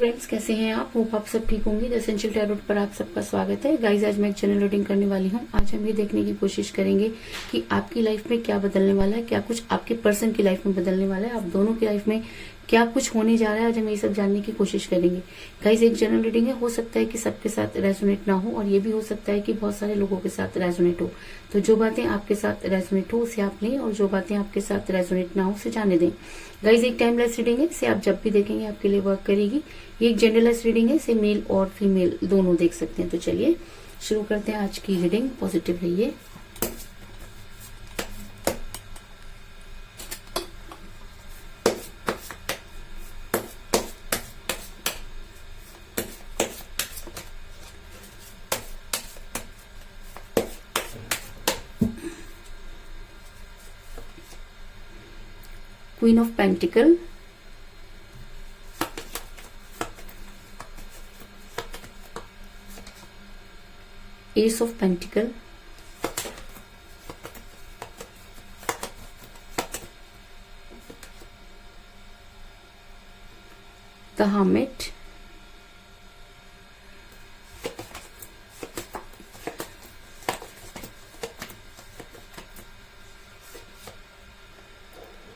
Friends, कैसे हैं आप? होप आप सब ठीक होंगे। द एसेंशियल टैरोट पर आप सबका स्वागत है। गाइस, आज मैं एक जनरल रीडिंग करने वाली हूँ। आज हम ये देखने की कोशिश करेंगे कि आपकी लाइफ में क्या बदलने वाला है, क्या कुछ आपके पर्सन की लाइफ में बदलने वाला है, आप दोनों की लाइफ में क्या कुछ होने जा रहा है। आज हम ये सब जानने की कोशिश करेंगे। गाइस, एक जनरल रीडिंग है, हो सकता है कि सबके साथ रेजोनेट ना हो और ये भी हो सकता है कि बहुत सारे लोगों के साथ रेजोनेट हो। तो जो बातें आपके साथ रेजोनेट हो उसे आप लें और जो बातें आपके साथ रेजोनेट ना हो उसे जाने दें। गाइस, एक टाइमलेस रीडिंग है, इसे आप जब भी देखेंगे आपके लिए वर्क करेगी। ये एक जेंडरलेस रीडिंग है, इसे मेल और फीमेल दोनों देख सकते हैं। तो चलिए शुरू करते हैं आज की रीडिंग। पॉजिटिव रहिए। Queen of pentacle, ace of pentacle, the hermit,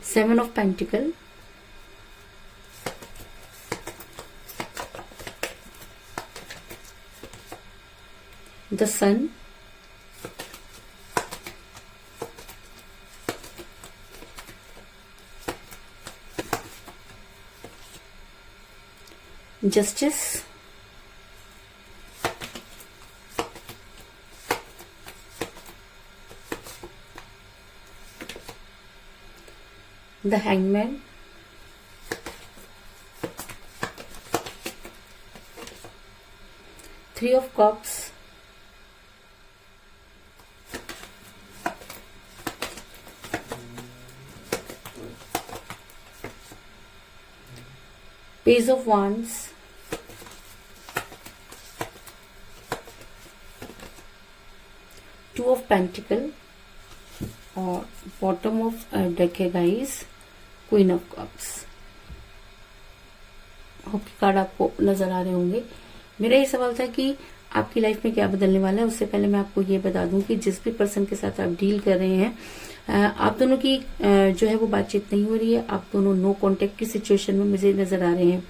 seven of pentacle, the sun, justice, the hangman, three of cups, page of wands, two of pentacle और बॉटम ऑफ डेक है guys, queen of cups. Hope के card आपको नजर आ रहे होंगे। मेरा ये सवाल था कि आपकी लाइफ में क्या बदलने वाला है। उससे पहले मैं आपको ये बता दूं कि जिस भी पर्सन के साथ आप डील कर रहे हैं, आप दोनों की जो है वो बातचीत नहीं हो रही है। आप दोनों नो कांटेक्ट की सिचुएशन में मुझे नजर आ रहे हैं।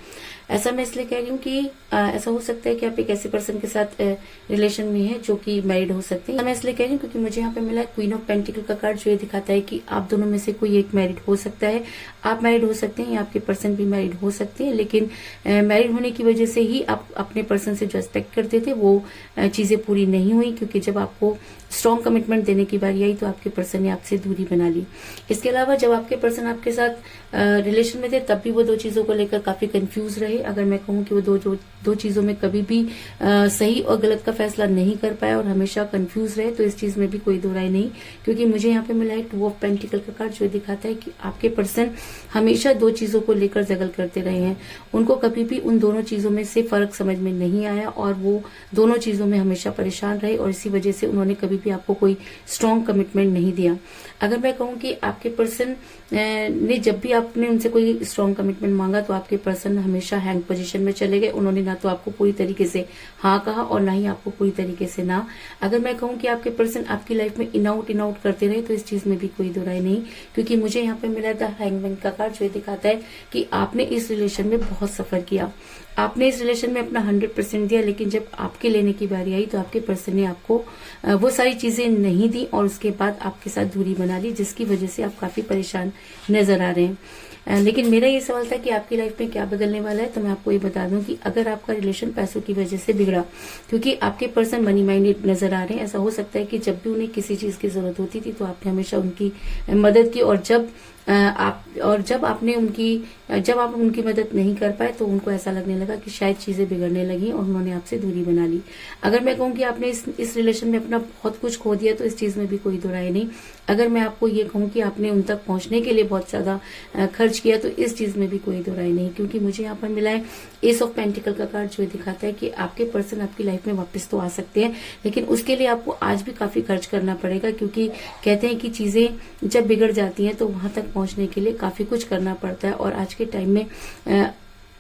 ऐसा मैं इसलिए कह रही हूँ कि ऐसा हो सकता है कि आप एक ऐसे पर्सन के साथ रिलेशन में है जो कि मैरिड हो सकते हैं। मैं इसलिए कह रही हूँ क्योंकि मुझे यहाँ पे मिला है क्वीन ऑफ पेंटिकल का कार्ड, जो ये दिखाता है कि आप दोनों में से कोई एक मैरिड हो सकता है। आप मैरिड हो सकते हैं या आपके पर्सन भी मैरिड हो सकते हैं, लेकिन मैरिड होने की वजह से ही आप अपने पर्सन से जो एक्सपेक्ट करते थे वो चीजें पूरी नहीं हुई, क्योंकि जब आपको स्ट्रॉन्ग कमिटमेंट देने की बारी आई तो आपके पर्सन ने आपसे दूरी बना ली। इसके अलावा जब आपके पर्सन आपके साथ रिलेशन में थे तब भी वो दो चीजों को लेकर काफी कंफ्यूज रहे। अगर मैं कहूँ कि वो दो चीजों में कभी भी सही और गलत का फैसला नहीं कर पाया और हमेशा कंफ्यूज रहे, तो इस चीज में भी कोई दो राय नहीं। क्योंकि मुझे यहाँ पे मिला है टू ऑफ पेंटिकल का कार्ड, जो दिखाता है कि आपके पर्सन हमेशा दो चीजों को लेकर जगल करते रहे हैं। उनको कभी भी उन दोनों चीजों में से फर्क समझ में नहीं आया और वो दोनों चीजों में हमेशा परेशान रहे और इसी वजह से उन्होंने कभी भी आपको कोई स्ट्रॉन्ग कमिटमेंट नहीं दिया। अगर मैं कहूँ कि आपके पर्सन ने जब भी आपने उनसे कोई स्ट्रॉन्ग कमिटमेंट मांगा तो आपके पर्सन हमेशा हैंग पोजीशन में चले गए। उन्होंने ना तो आपको पूरी तरीके से हाँ कहा और ना ही आपको पूरी तरीके से ना। अगर मैं कहूँ कि आपके पर्सन आपकी लाइफ में इन आउट करते रहे तो इस चीज में भी कोई दो राय नहीं, क्योंकि मुझे यहाँ पे मिला था हैंगमैन का कार्ड, जो दिखाता है कि आपने इस रिलेशन में बहुत सफर किया। आपने इस रिलेशन में अपना 100% दिया, लेकिन जब आपके लेने की बारी आई तो आपके पर्सन ने आपको वो सारी चीजें नहीं दी और उसके बाद आपके साथ दूरी बना ली, जिसकी वजह से आप काफी परेशान नजर आ रहे हैं। लेकिन मेरा ये सवाल था कि आपकी लाइफ में क्या बदलने वाला है। तो मैं आपको ये बता दूं कि अगर आपका रिलेशन पैसों की वजह से बिगड़ा, क्योंकि आपके पर्सन मनी माइंडेड नजर आ रहे हैं, ऐसा हो सकता है कि जब भी उन्हें किसी चीज की जरूरत होती थी तो आपने हमेशा उनकी मदद की, और जब आप उनकी मदद नहीं कर पाए तो उनको ऐसा लगने लगा कि शायद चीजें बिगड़ने लगी और उन्होंने आपसे दूरी बना ली। अगर मैं कहूँ कि आपने इस रिलेशन में अपना बहुत कुछ खो दिया तो इस चीज में भी कोई दो राय नहीं। अगर मैं आपको ये कहूँ कि आपने उन तक पहुंचने के लिए बहुत ज्यादा खर्च किया तो इस चीज में भी कोई दो राय नहीं, क्योंकि मुझे यहाँ पर मिला है एस ऑफ पेंटिकल का कार्ड, जो दिखाता है कि आपके पर्सन आपकी लाइफ में वापस तो आ सकते हैं, लेकिन उसके लिए आपको आज भी काफी खर्च करना पड़ेगा, क्योंकि कहते हैं कि चीजें जब बिगड़ जाती हैं तो वहां तक पहुंचने के लिए काफी कुछ करना पड़ता है। और आज के टाइम में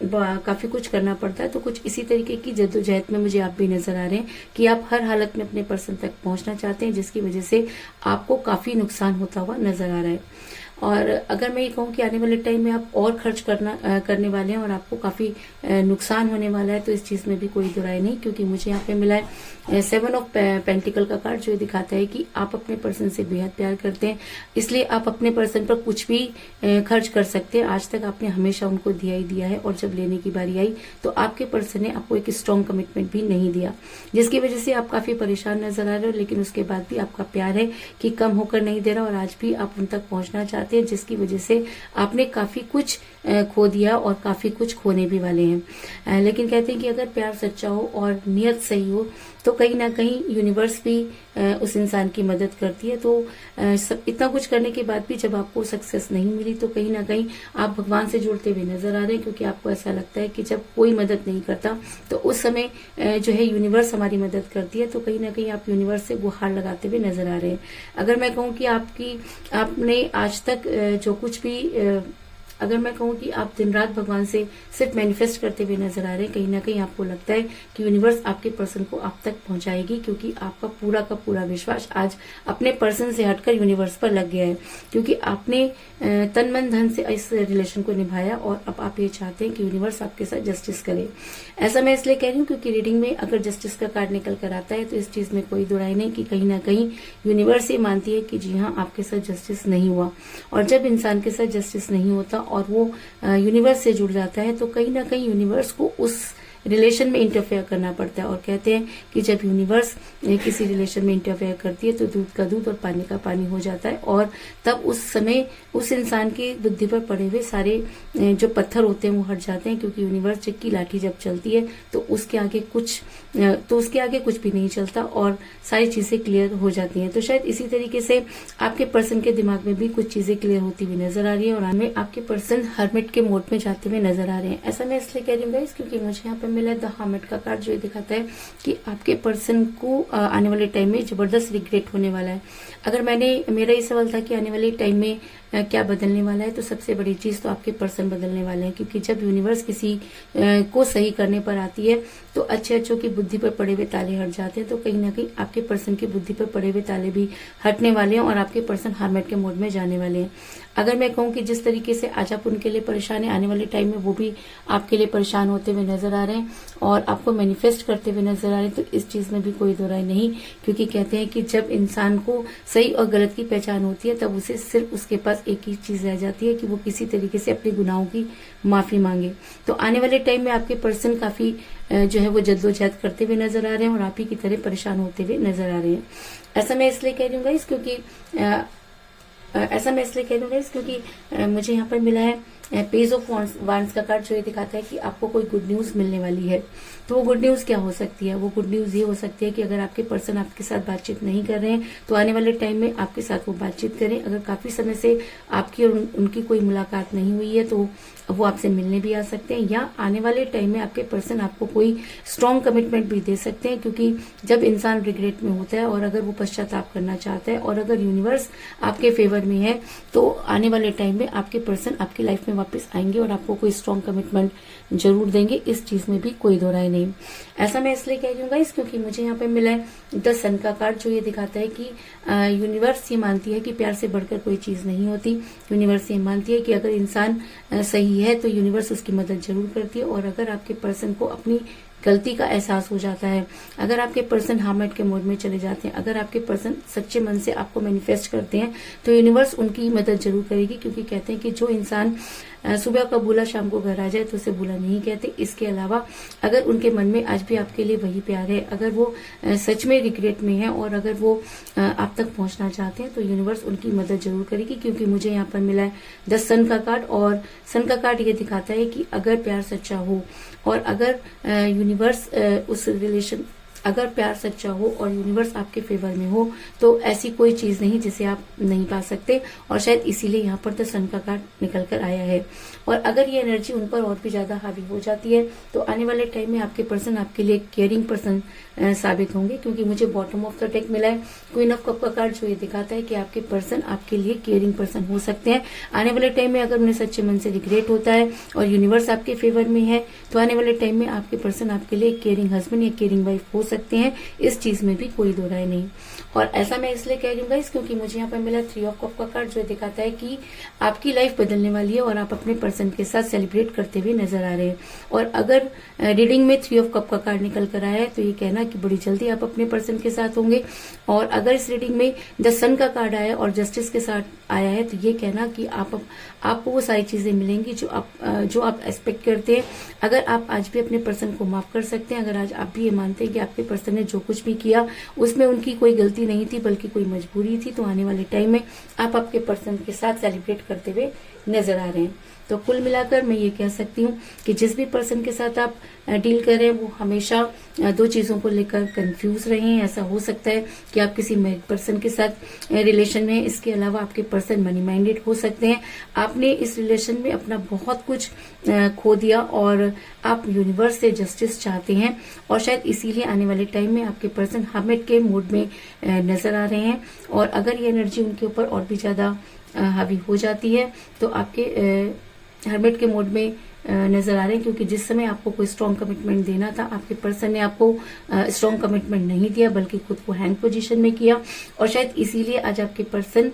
काफी कुछ करना पड़ता है। तो कुछ इसी तरीके की जद्दोजहद में मुझे आप भी नजर आ रहे हैं कि आप हर हालत में अपने पर्सन तक पहुंचना चाहते हैं, जिसकी वजह से आपको काफी नुकसान होता हुआ नजर आ रहा है। और अगर मैं ये कहूँ कि आने वाले टाइम में आप और खर्च करने वाले हैं और आपको काफी नुकसान होने वाला है, तो इस चीज में भी कोई दुराई नहीं, क्योंकि मुझे यहाँ पे मिला है 7 ऑफ पेंटिकल का कार्ड, जो दिखाता है कि आप अपने पर्सन से बेहद प्यार करते हैं, इसलिए आप अपने पर्सन पर कुछ भी खर्च कर सकते हैं। आज तक आपने हमेशा उनको दिया ही दिया है, और जब लेने की बारी आई तो आपके पर्सन ने आपको एक स्ट्रॉन्ग कमिटमेंट भी नहीं दिया, जिसकी वजह से आप काफी परेशान नजर आ रहे हो। लेकिन उसके बाद भी आपका प्यार है कि कम होकर नहीं दे रहा, और आज भी आप उन तक पहुंचना चाहते हैं, जिसकी वजह से आपने काफी कुछ खो दिया और काफी कुछ खोने भी वाले हैं। लेकिन कहते हैं कि अगर प्यार सच्चा हो और नियत सही हो तो कहीं ना कहीं यूनिवर्स भी उस इंसान की मदद करती है। तो सब इतना कुछ करने के बाद भी जब आपको सक्सेस नहीं मिली, तो कहीं ना कहीं आप भगवान से जुड़ते हुए नजर आ रहे हैं, क्योंकि आपको ऐसा लगता है कि जब कोई मदद नहीं करता तो उस समय जो है यूनिवर्स हमारी मदद करती है। तो कहीं ना कहीं आप यूनिवर्स से गुहार लगाते हुए नजर आ रहे हैं। अगर मैं कहूँ कि आपने आज तक जो कुछ भी अगर मैं कहूँ कि आप दिन रात भगवान से सिर्फ मैनिफेस्ट करते हुए नजर आ रहे हैं, कहीं ना कहीं आपको लगता है कि यूनिवर्स आपके पर्सन को आप तक पहुंचाएगी, क्योंकि आपका पूरा का पूरा विश्वास आज अपने पर्सन से हटकर यूनिवर्स पर लग गया है, क्योंकि आपने तन मन धन से इस रिलेशन को निभाया, और अब आप ये चाहते हैं कि यूनिवर्स आपके साथ जस्टिस करे। ऐसा मैं इसलिए कह रही हूँ क्योंकि रीडिंग में अगर जस्टिस का कार्ड निकल कर आता है, तो इस चीज में कोई दुराई नहीं कि कहीं ना कहीं यूनिवर्स ये मानती है कि जी हाँ, आपके साथ जस्टिस नहीं हुआ। और जब इंसान के साथ जस्टिस नहीं होता और वो यूनिवर्स से जुड़ जाता है, तो कहीं ना कहीं यूनिवर्स को उस रिलेशन में इंटरफेयर करना पड़ता है। और कहते हैं कि जब यूनिवर्स किसी रिलेशन में इंटरफेयर करती है तो दूध का दूध और पानी का पानी हो जाता है, और तब उस समय उस इंसान की बुद्धि पर पड़े हुए सारे जो पत्थर होते हैं वो हट जाते हैं, क्योंकि यूनिवर्स की लाठी जब चलती है तो उसके आगे कुछ भी नहीं चलता और सारी चीजें क्लियर हो जाती हैं। तो शायद इसी तरीके से आपके पर्सन के दिमाग में भी कुछ चीजें क्लियर होती हुई नजर आ रही है, और हमें आपके पर्सन हर्मिट के मोड में जाते हुए नजर आ रहे हैं। ऐसा मैं इसलिए कह रही हूँ गाइस, क्योंकि मुझे यहाँ पे मिला द हर्मिट का कार्ड, जो ये दिखाता है कि आपके पर्सन को आने वाले टाइम में जबरदस्त रिग्रेट होने वाला है। अगर मेरा ये सवाल था कि आने वाले टाइम में क्या बदलने वाला है, तो सबसे बड़ी चीज तो आपके पर्सन बदलने वाले हैं, क्योंकि जब यूनिवर्स किसी को सही करने पर आती है तो अच्छों की बुद्धि पर पड़े हुए ताले हट जाते हैं। तो कहीं ना कहीं आपके पर्सन की बुद्धि पर पड़े हुए ताले भी हटने वाले हैं, और आपके पर्सन हर्मिट के मोड में जाने वाले हैं। अगर मैं कहूँ कि जिस तरीके से आज आप उनके लिए परेशान है, आने वाले टाइम में वो भी आपके लिए परेशान होते हुए नजर आ रहे हैं और आपको मैनिफेस्ट करते हुए नजर आ रहे हैं। तो इस चीज में भी कोई दो राय नहीं, क्योंकि कहते हैं कि जब इंसान को सही और गलत की पहचान होती है, तब उसे सिर्फ उसके पास एक ही चीज रह जाती है कि वो किसी तरीके से अपने गुनाहों की माफी मांगे। तो आने वाले टाइम में आपके पर्सन काफी जो है वो जद्दोजहद करते हुए नजर आ रहे हैं और आप ही की तरह परेशान होते हुए नजर आ रहे हैं। ऐसा मैं इसलिए कह रही हूँ गाइस, क्योंकि मुझे यहाँ पर मिला है पेज ऑफ वांड्स का कार्ड, जो ये दिखाता है कि आपको कोई गुड न्यूज मिलने वाली है। तो वो गुड न्यूज क्या हो सकती है? वो गुड न्यूज ये हो सकती है कि अगर आपके पर्सन आपके साथ बातचीत नहीं कर रहे हैं, तो आने वाले टाइम में आपके साथ वो बातचीत करें। अगर काफी समय से आपकी और उनकी कोई मुलाकात नहीं हुई है, तो वो आपसे मिलने भी आ सकते हैं, या आने वाले टाइम में आपके पर्सन आपको कोई स्ट्रॉन्ग कमिटमेंट भी दे सकते हैं। क्योंकि जब इंसान रिग्रेट में होता है और अगर वो पश्चाताप करना चाहता है और अगर यूनिवर्स आपके फेवर में है, तो आने वाले टाइम में आपके पर्सन आपकी लाइफ में वापस आएंगे और आपको कोई स्ट्रॉन्ग कमिटमेंट जरूर देंगे। इस चीज में भी कोई दो राय नहीं। ऐसा मैं इसलिए कह रही हूँ गाइस, क्योंकि मुझे यहाँ पे मिला है द सन का कार्ड, जो ये दिखाता है कि यूनिवर्स ये मानती है कि प्यार से बढ़कर कोई चीज नहीं होती। यूनिवर्स ये मानती है कि अगर इंसान सही है तो यूनिवर्स उसकी मदद जरूर करती है। और अगर आपके पर्सन को अपनी गलती का एहसास हो जाता है, अगर आपके पर्सन हर्मिट के मोड में चले जाते हैं, अगर आपके पर्सन सच्चे मन से आपको मैनिफेस्ट करते हैं, तो यूनिवर्स उनकी मदद जरूर करेगी। क्योंकि कहते हैं कि जो इंसान सुबह का भूला शाम को घर आ जाए तो उसे भूला नहीं कहते। इसके अलावा अगर उनके मन में आज भी आपके लिए वही प्यार है, अगर वो सच में रिग्रेट में है और अगर वो आप तक पहुंचना चाहते हैं, तो यूनिवर्स उनकी मदद जरूर करेगी। क्योंकि मुझे यहाँ पर मिला है द सन का कार्ड, और सन का कार्ड ये दिखाता है कि अगर प्यार सच्चा हो और अगर यूनिवर्स उस रिलेशन अगर प्यार सच्चा हो और यूनिवर्स आपके फेवर में हो तो ऐसी कोई चीज नहीं जिसे आप नहीं पा सकते, और शायद इसीलिए यहाँ पर द सन का कार्ड निकल कर आया है। और अगर ये एनर्जी उन पर और भी ज्यादा हावी हो जाती है तो आने वाले टाइम में आपके पर्सन आपके लिए केयरिंग पर्सन साबित होंगे, क्योंकि मुझे बॉटम ऑफ द डेक मिला है क्वीन ऑफ कप का कार्ड, जो ये दिखाता है कि आपके पर्सन आपके लिए केयरिंग पर्सन हो सकते हैं। आने वाले टाइम में अगर उन्हें सच्चे मन से रिग्रेट होता है और यूनिवर्स आपके फेवर में है तो आने वाले टाइम में आपके पर्सन आपके लिए केयरिंग हस्बैंड या केयरिंग वाइफ हो सकते हैं। इस चीज में भी कोई दो राय नहीं। और ऐसा मैं इसलिए कह रही हूँ गाइस क्योंकि मुझे यहाँ पर मिला 3 ऑफ कप का कार्ड, जो दिखाता है कि आपकी लाइफ बदलने वाली है और आप अपने पर्सन के साथ सेलिब्रेट करते हुए नजर आ रहे हैं। और अगर रीडिंग में 3 ऑफ कप का कार्ड निकल कर आया है तो ये कहना कि बड़ी जल्दी आप अपने पर्सन के साथ होंगे। और अगर इस रीडिंग में द सन का कार्ड आया और जस्टिस के साथ आया है तो ये कहना कि आपको वो सारी चीजें मिलेंगी जो आप एक्सपेक्ट करते हैं। अगर आप आज भी अपने पर्सन को माफ कर सकते हैं, अगर आज आप भी ये मानते हैं कि आपके पर्सन ने जो कुछ भी किया उसमें उनकी कोई गलती नहीं थी बल्कि कोई मजबूरी थी, तो आने वाले टाइम में आप आपके पर्सन के साथ सेलिब्रेट करते हुए नजर आ रहे हैं। तो कुल मिलाकर मैं ये कह सकती हूँ कि जिस भी पर्सन के साथ आप डील कर रहे हैं वो हमेशा 2 चीजों को लेकर कंफ्यूज रहे हैं। ऐसा हो सकता है कि आप किसी मैरिड पर्सन के साथ रिलेशन में हैं, इसके अलावा आपके पर्सन मनी माइंडेड हो सकते हैं। आपने इस रिलेशन में अपना बहुत कुछ खो दिया और आप यूनिवर्स से जस्टिस चाहते हैं, और शायद इसीलिए आने वाले टाइम में आपके पर्सन हर्मिट के मूड में नजर आ रहे हैं। और अगर ये एनर्जी उनके ऊपर और भी ज्यादा हावी हो जाती है तो आपके हर्मिट के मोड में नजर आ रहे हैं, क्योंकि जिस समय आपको कोई स्ट्रॉन्ग कमिटमेंट देना था आपके पर्सन ने आपको स्ट्रॉन्ग कमिटमेंट नहीं दिया बल्कि खुद को हैंग पोजीशन में किया। और शायद इसीलिए आज आपके पर्सन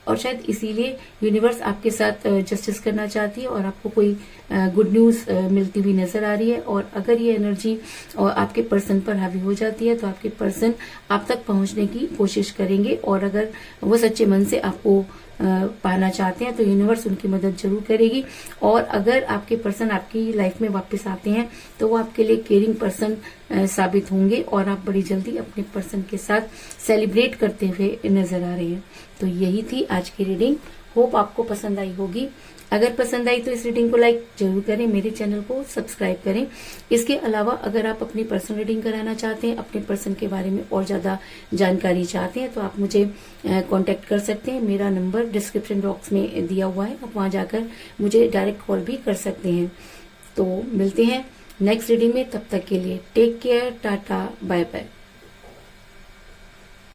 और शायद इसीलिए यूनिवर्स आपके साथ जस्टिस करना चाहती है और आपको कोई गुड न्यूज मिलती हुई नजर आ रही है। और अगर ये एनर्जी आपके पर्सन पर हावी हो जाती है तो आपके पर्सन आप तक पहुंचने की कोशिश करेंगे, और अगर वो सच्चे मन से आपको पाना चाहते हैं तो यूनिवर्स उनकी मदद जरूर करेगी। और अगर आपके पर्सन आपकी लाइफ में वापस आते हैं तो वो आपके लिए केयरिंग पर्सन साबित होंगे और आप बड़ी जल्दी अपने पर्सन के साथ सेलिब्रेट करते हुए नजर आ रहे हैं। तो यही थी आज की रीडिंग। होप आपको पसंद आई होगी। अगर पसंद आई तो इस रीडिंग को लाइक जरूर करें, मेरे चैनल को सब्सक्राइब करें। इसके अलावा अगर आप अपनी पर्सनल रीडिंग कराना चाहते हैं, अपने पर्सन के बारे में और ज्यादा जानकारी चाहते हैं तो आप मुझे कांटेक्ट कर सकते हैं। मेरा नंबर डिस्क्रिप्शन बॉक्स में दिया हुआ है, आप वहां जाकर मुझे डायरेक्ट कॉल भी कर सकते हैं। तो मिलते हैं नेक्स्ट रीडिंग में, तब तक के लिए take care, tata, bye bye.